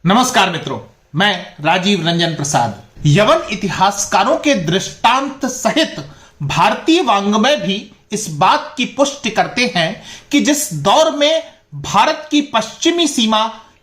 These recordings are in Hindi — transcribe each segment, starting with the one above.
नमस्कार मित्रों, मैं राजीव रंजन प्रसाद। यवन इतिहासकारों के दृष्टांत सहित भारतीय वाङ्मय भी इस बात की पुष्टि करते हैं कि जिस दौर में भारत की पश्चिमी सीमा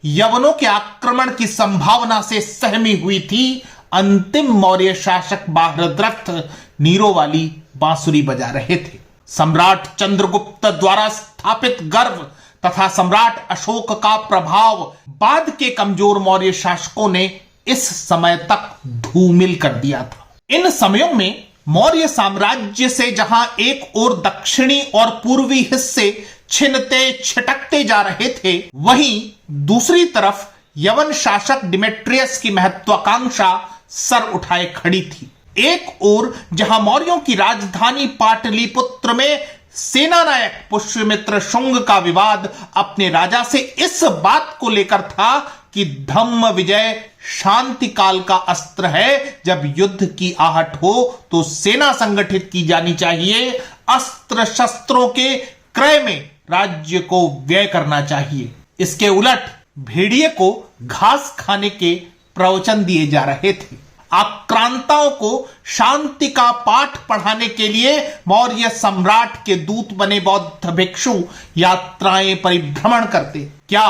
यवनों के आक्रमण की संभावना से सहमी हुई थी, अंतिम मौर्य शासक बहादुर नीरो वाली बांसुरी बजा रहे थे। सम्राट चंद्रगुप्त द्वारा स्थापित गर्व तथा सम्राट अशोक का प्रभाव बाद के कमजोर मौर्य शासकों ने इस समय तक धूमिल कर दिया था। इन समयों में मौर्य साम्राज्य से जहां एक ओर दक्षिणी और पूर्वी हिस्से छिनते छिटकते जा रहे थे, वहीं दूसरी तरफ यवन शासक डिमेट्रियस की महत्वाकांक्षा सर उठाए खड़ी थी। एक ओर जहां मौर्यों की राजधानी पाटलिपुत्र में सेनानायक पुष्यमित्र शुंग का विवाद अपने राजा से इस बात को लेकर था कि धम्म विजय शांति काल का अस्त्र है। जब युद्ध की आहट हो तो सेना संगठित की जानी चाहिए, अस्त्र शस्त्रों के क्रय में राज्य को व्यय करना चाहिए। इसके उलट भेड़िए को घास खाने के प्रवचन दिए जा रहे थे। आक्रांताओं को शांति का पाठ पढ़ाने के लिए मौर्य सम्राट के दूत बने बौद्ध भिक्षु यात्राएं परिभ्रमण करते। क्या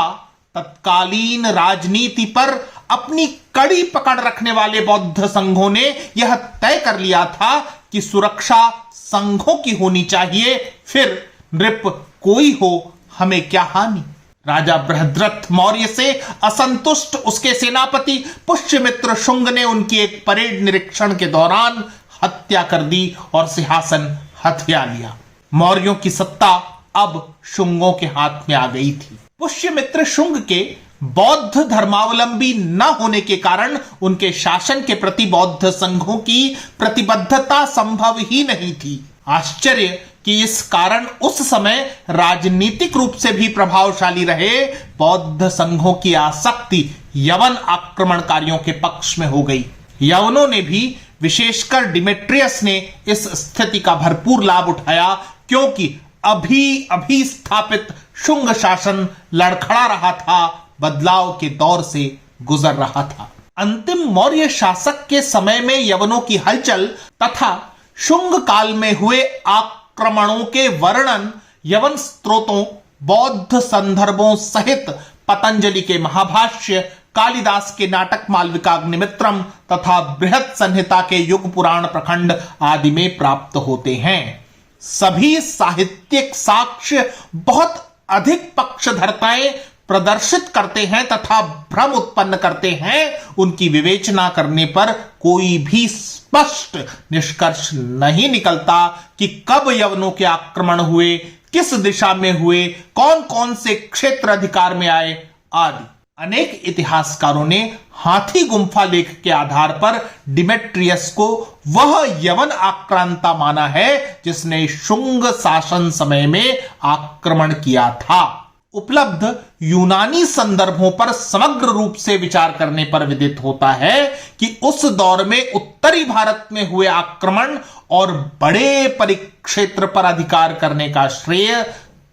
तत्कालीन राजनीति पर अपनी कड़ी पकड़ रखने वाले बौद्ध संघों ने यह तय कर लिया था कि सुरक्षा संघों की होनी चाहिए, फिर नृप कोई हो, हमें क्या हानि। राजा बृहद्रथ मौर्य से असंतुष्ट उसके सेनापति पुष्यमित्र शुंग ने उनकी एक परेड निरीक्षण के दौरान हत्या कर दी और सिंहासन हथिया लिया। मौर्यों की सत्ता अब शुंगों के हाथ में आ गई थी। पुष्यमित्र शुंग के बौद्ध धर्मावलंबी न होने के कारण उनके शासन के प्रति बौद्ध संघों की प्रतिबद्धता संभव ही नहीं थी। आश्चर्य कि इस कारण उस समय राजनीतिक रूप से भी प्रभावशाली रहे बौद्ध संघों की आसक्ति यवन आक्रमणकारियों के पक्ष में हो गई। यवनों ने भी, विशेषकर डिमेट्रियस ने, इस स्थिति का भरपूर लाभ उठाया, क्योंकि अभी अभी स्थापित शुंग शासन लड़खड़ा रहा था, बदलाव के दौर से गुजर रहा था। अंतिम मौर्य शासक के समय में यवनों की हलचल तथा शुंग काल में हुए आक्रमणों के वर्णन यवन स्त्रोतों, बौद्ध संदर्भों सहित पतंजलि के महाभाष्य, कालिदास के नाटक मालविकाग्निमित्रम तथा बृहत संहिता के युग पुराण प्रखंड आदि में प्राप्त होते हैं। सभी साहित्यिक साक्ष्य बहुत अधिक पक्षधरताएं प्रदर्शित करते हैं तथा भ्रम उत्पन्न करते हैं। उनकी विवेचना करने पर कोई भी स्पष्ट निष्कर्ष नहीं निकलता कि कब यवनों के आक्रमण हुए, किस दिशा में हुए, कौन कौन से क्षेत्र अधिकार में आए आदि। अनेक इतिहासकारों ने हाथी गुम्फा लेख के आधार पर डिमेट्रियस को वह यवन आक्रांता माना है जिसने शुंग शासन समय में आक्रमण किया था। उपलब्ध यूनानी संदर्भों पर समग्र रूप से विचार करने पर विदित होता है कि उस दौर में उत्तरी भारत में हुए आक्रमण और बड़े परिक्षेत्र पर अधिकार करने का श्रेय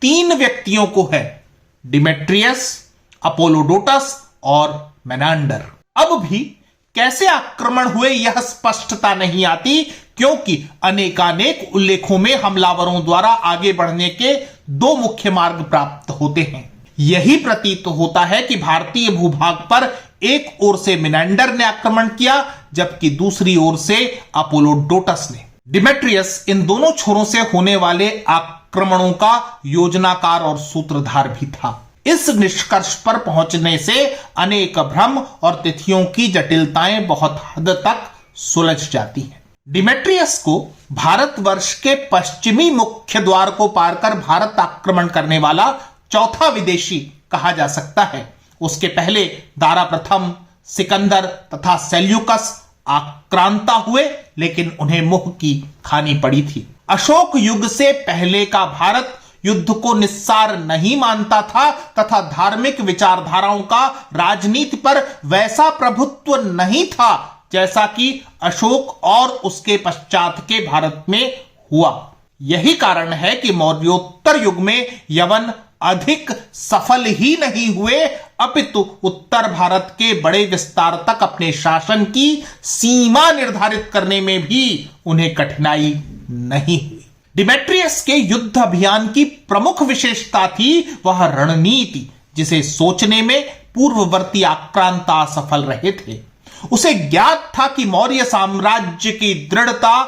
3 व्यक्तियों को है: डिमेट्रियस, अपोलोडोटस और मेनांडर। अब भी कैसे आक्रमण हुए यह स्पष्टता नहीं आती, क्योंकि अनेकानेक उल्लेखों में हमलावरों द्वारा आगे बढ़ने के 2 मुख्य मार्ग प्राप्त होते हैं। यही प्रतीत होता है कि भारतीय भूभाग पर एक ओर से मेनांडर ने आक्रमण किया, जबकि दूसरी ओर से अपोलोडोटस ने। डिमेट्रियस इन दोनों छोरों से होने वाले आक्रमणों का योजनाकार और सूत्रधार भी था। इस निष्कर्ष पर पहुंचने से अनेक भ्रम और तिथियों की जटिलताएं बहुत हद तक सुलझ जाती हैं। डिमेट्रियस को भारतवर्ष के पश्चिमी मुख्य द्वार को पार कर भारत आक्रमण करने वाला चौथा विदेशी कहा जा सकता है। उसके पहले दारा प्रथम, सिकंदर तथा सेल्यूकस आक्रांता हुए, लेकिन उन्हें मुंह की खानी पड़ी थी। अशोक युग से पहले का भारत युद्ध को निस्सार नहीं मानता था तथा धार्मिक विचारधाराओं का राजनीति पर वैसा प्रभुत्व नहीं था जैसा कि अशोक और उसके पश्चात के भारत में हुआ। यही कारण है कि मौर्योत्तर युग में यवन अधिक सफल ही नहीं हुए, अपितु उत्तर भारत के बड़े विस्तार तक अपने शासन की सीमा निर्धारित करने में भी उन्हें कठिनाई नहीं हुई। डिमेट्रियस के युद्ध अभियान की प्रमुख विशेषता थी वह रणनीति, जिसे सोचने में पूर्ववर्ती आक्रांता असफल रहे थे। उसे ज्ञात था कि मौर्य साम्राज्य की दृढ़ता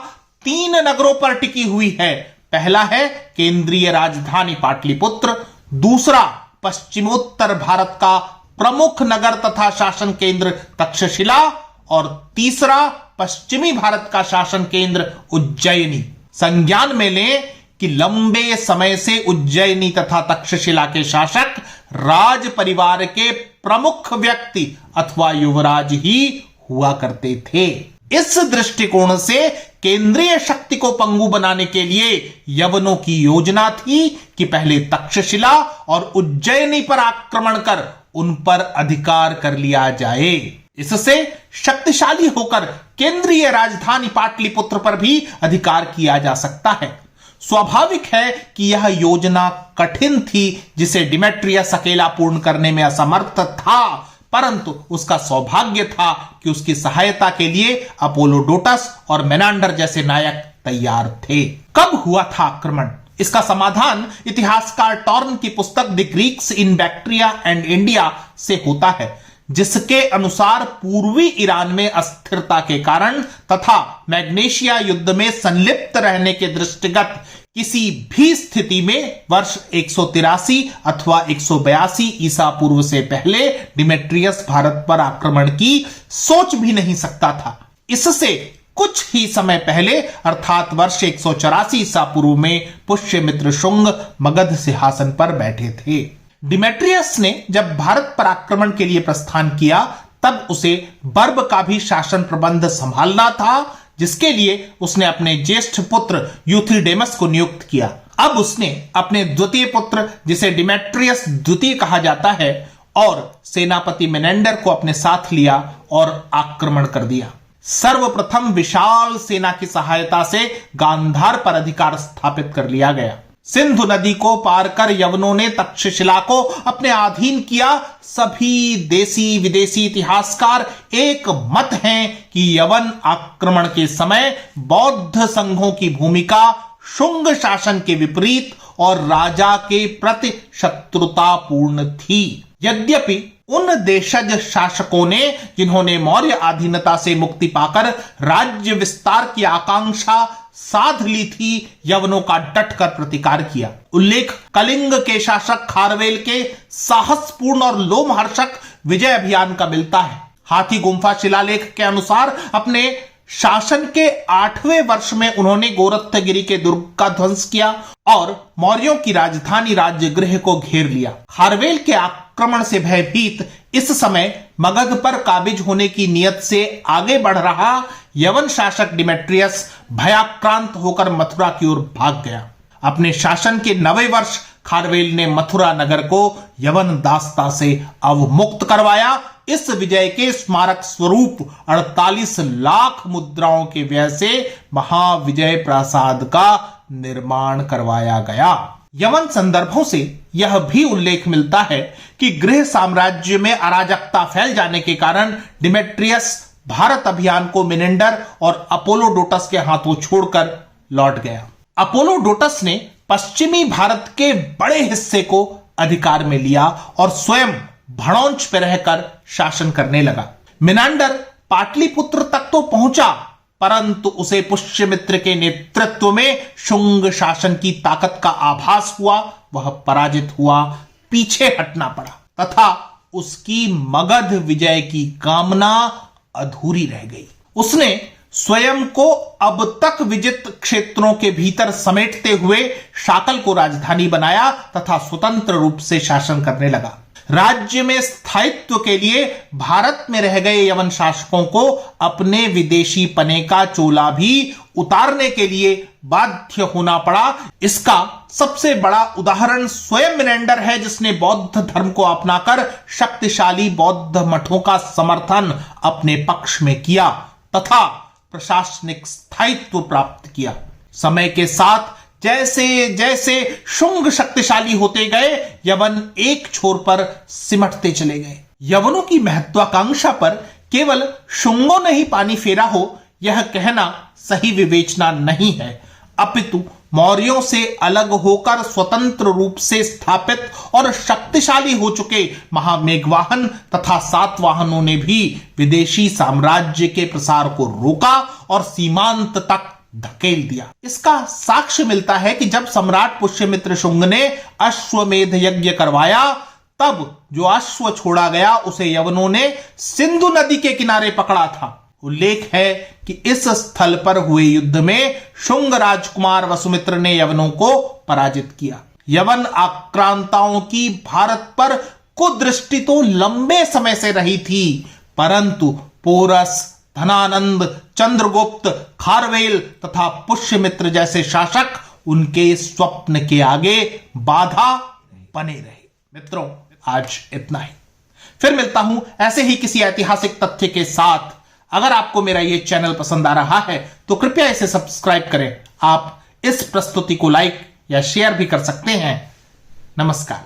3 नगरों पर टिकी हुई है। पहला है केंद्रीय राजधानी पाटलिपुत्र, दूसरा पश्चिमोत्तर भारत का प्रमुख नगर तथा शासन केंद्र तक्षशिला, और तीसरा पश्चिमी भारत का शासन केंद्र उज्जैनी। संज्ञान में लें कि लंबे समय से उज्जैनी तथा तक्षशिला के शासक राज परिवार के प्रमुख व्यक्ति अथवा युवराज ही हुआ करते थे। इस दृष्टिकोण से केंद्रीय शक्ति को पंगु बनाने के लिए यवनों की योजना थी कि पहले तक्षशिला और उज्जैनी पर आक्रमण कर उन पर अधिकार कर लिया जाए। इससे शक्तिशाली होकर केंद्रीय राजधानी पाटलिपुत्र पर भी अधिकार किया जा सकता है। स्वाभाविक है कि यह योजना कठिन थी, जिसे डिमेट्रियस अकेला पूर्ण करने में असमर्थ था, परंतु उसका सौभाग्य था कि उसकी सहायता के लिए अपोलोडोटस और मेनांडर जैसे नायक तैयार थे। कब हुआ था आक्रमण? इसका समाधान इतिहासकार टॉर्न की पुस्तक the Greeks in Bactria and India से होता है, जिसके अनुसार पूर्वी ईरान में अस्थिरता के कारण तथा मैग्नेशिया युद्ध में संलिप्त रहने के दृष्टिगत किसी भी स्थिति में वर्ष 183 अथवा 182 ईसा पूर्व से पहले डिमेट्रियस भारत पर आक्रमण की सोच भी नहीं सकता था। इससे कुछ ही समय पहले अर्थात वर्ष 184 ईसा पूर्व में पुष्यमित्र शुंग मगध सिंहासन पर बैठे थे। डिमेट्रियस ने जब भारत पर आक्रमण के लिए प्रस्थान किया तब उसे बर्ब का भी शासन प्रबंध संभालना था, जिसके लिए उसने अपने ज्येष्ठ पुत्र यूथिडेमस को नियुक्त किया। अब उसने अपने द्वितीय पुत्र, जिसे डिमेट्रियस द्वितीय कहा जाता है, और सेनापति मेनेंडर को अपने साथ लिया और आक्रमण कर दिया। सर्वप्रथम विशाल सेना की सहायता से गांधार पर अधिकार स्थापित कर लिया गया। सिंधु नदी को पार कर यवनों ने तक्षशिला को अपने अधीन किया। सभी देसी विदेशी इतिहासकार एक मत हैं कि यवन आक्रमण के समय बौद्ध संघों की भूमिका शुंग शासन के विपरीत और राजा के प्रति शत्रुतापूर्ण थी। यद्यपि उन देशज शासकों ने जिन्होंने मौर्य अधीनता से मुक्ति पाकर राज्य विस्तार की आकांक्षा साध ली थी, यवनों का डटकर प्रतिकार किया। उल्लेख कलिंग के शासक खारवेल के साहसपूर्ण और लोमहर्षक विजय अभियान का मिलता है। हाथी गुम्फा शिलालेख के अनुसार अपने शासन के 8वें वर्ष में उन्होंने गोरखगिरी के दुर्ग का ध्वंस किया और मौर्यों की राजधानी राजगृह को घेर लिया। खारवेल के आक्रमण से भयभीत इस समय मगध पर काबिज होने की नियत से आगे बढ़ रहा यवन शासक डिमेट्रियस भयाक्रांत होकर मथुरा की ओर भाग गया। अपने शासन के 9वें वर्ष खारवेल ने मथुरा नगर को यवन दासता से अवमुक्त करवाया। इस विजय के स्मारक स्वरूप 48 लाख मुद्राओं के व्यय से महाविजय प्रासाद का निर्माण करवाया गया। यवन संदर्भों से यह भी उल्लेख मिलता है कि गृह साम्राज्य में अराजकता फैल जाने के कारण डिमेट्रियस भारत अभियान को मेनेंडर और अपोलोडोटस के हाथों छोड़कर लौट गया। अपोलोडोटस ने पश्चिमी भारत के बड़े हिस्से को अधिकार में लिया और स्वयं भड़ौंच पर रहकर शासन करने लगा। मेनांडर पाटलिपुत्र तक तो पहुंचा, परंतु उसे पुष्यमित्र के नेतृत्व में शुंग शासन की ताकत का आभास हुआ। वह पराजित हुआ, पीछे हटना पड़ा तथा उसकी मगध विजय की कामना अधूरी रह गई। उसने स्वयं को अब तक विजित क्षेत्रों के भीतर समेटते हुए शाकल को राजधानी बनाया तथा स्वतंत्र रूप से शासन करने लगा। राज्य में स्थायित्व के लिए भारत में रह गए यवन शासकों को अपने विदेशी पने का चोला भी उतारने के लिए बाध्य होना पड़ा। इसका सबसे बड़ा उदाहरण स्वयं मेनेंडर है, जिसने बौद्ध धर्म को अपनाकर शक्तिशाली बौद्ध मठों का समर्थन अपने पक्ष में किया तथा प्रशासनिक स्थायित्व प्राप्त किया। समय के साथ जैसे जैसे शुंग शक्तिशाली होते गए, यवन एक छोर पर सिमटते चले गए। यवनों की महत्वाकांक्षा पर केवल शुंगों ने ही पानी फेरा हो, यह कहना सही विवेचना नहीं है, अपितु मौर्यों से अलग होकर स्वतंत्र रूप से स्थापित और शक्तिशाली हो चुके महामेघवाहन तथा सातवाहनों ने भी विदेशी साम्राज्य के प्रसार को रोका और सीमांत तक धकेल दिया। इसका साक्ष्य मिलता है कि जब सम्राट पुष्यमित्र शुंग ने अश्वमेध यज्ञ करवाया, तब जो अश्व छोड़ा गया उसे यवनों ने सिंधु नदी के किनारे पकड़ा था। उल्लेख है कि इस स्थल पर हुए युद्ध में शुंग राजकुमार वसुमित्र ने यवनों को पराजित किया। यवन आक्रांताओं की भारत पर कुदृष्टि तो लंबे समय से रही थी, परंतु पोरस, धनानंद, चंद्रगुप्त, खारवेल तथा पुष्यमित्र जैसे शासक उनके स्वप्न के आगे बाधा बने रहे। मित्रों, आज इतना ही। फिर मिलता हूं ऐसे ही किसी ऐतिहासिक तथ्य के साथ। अगर आपको मेरा यह चैनल पसंद आ रहा है तो कृपया इसे सब्सक्राइब करें। आप इस प्रस्तुति को लाइक या शेयर भी कर सकते हैं। नमस्कार।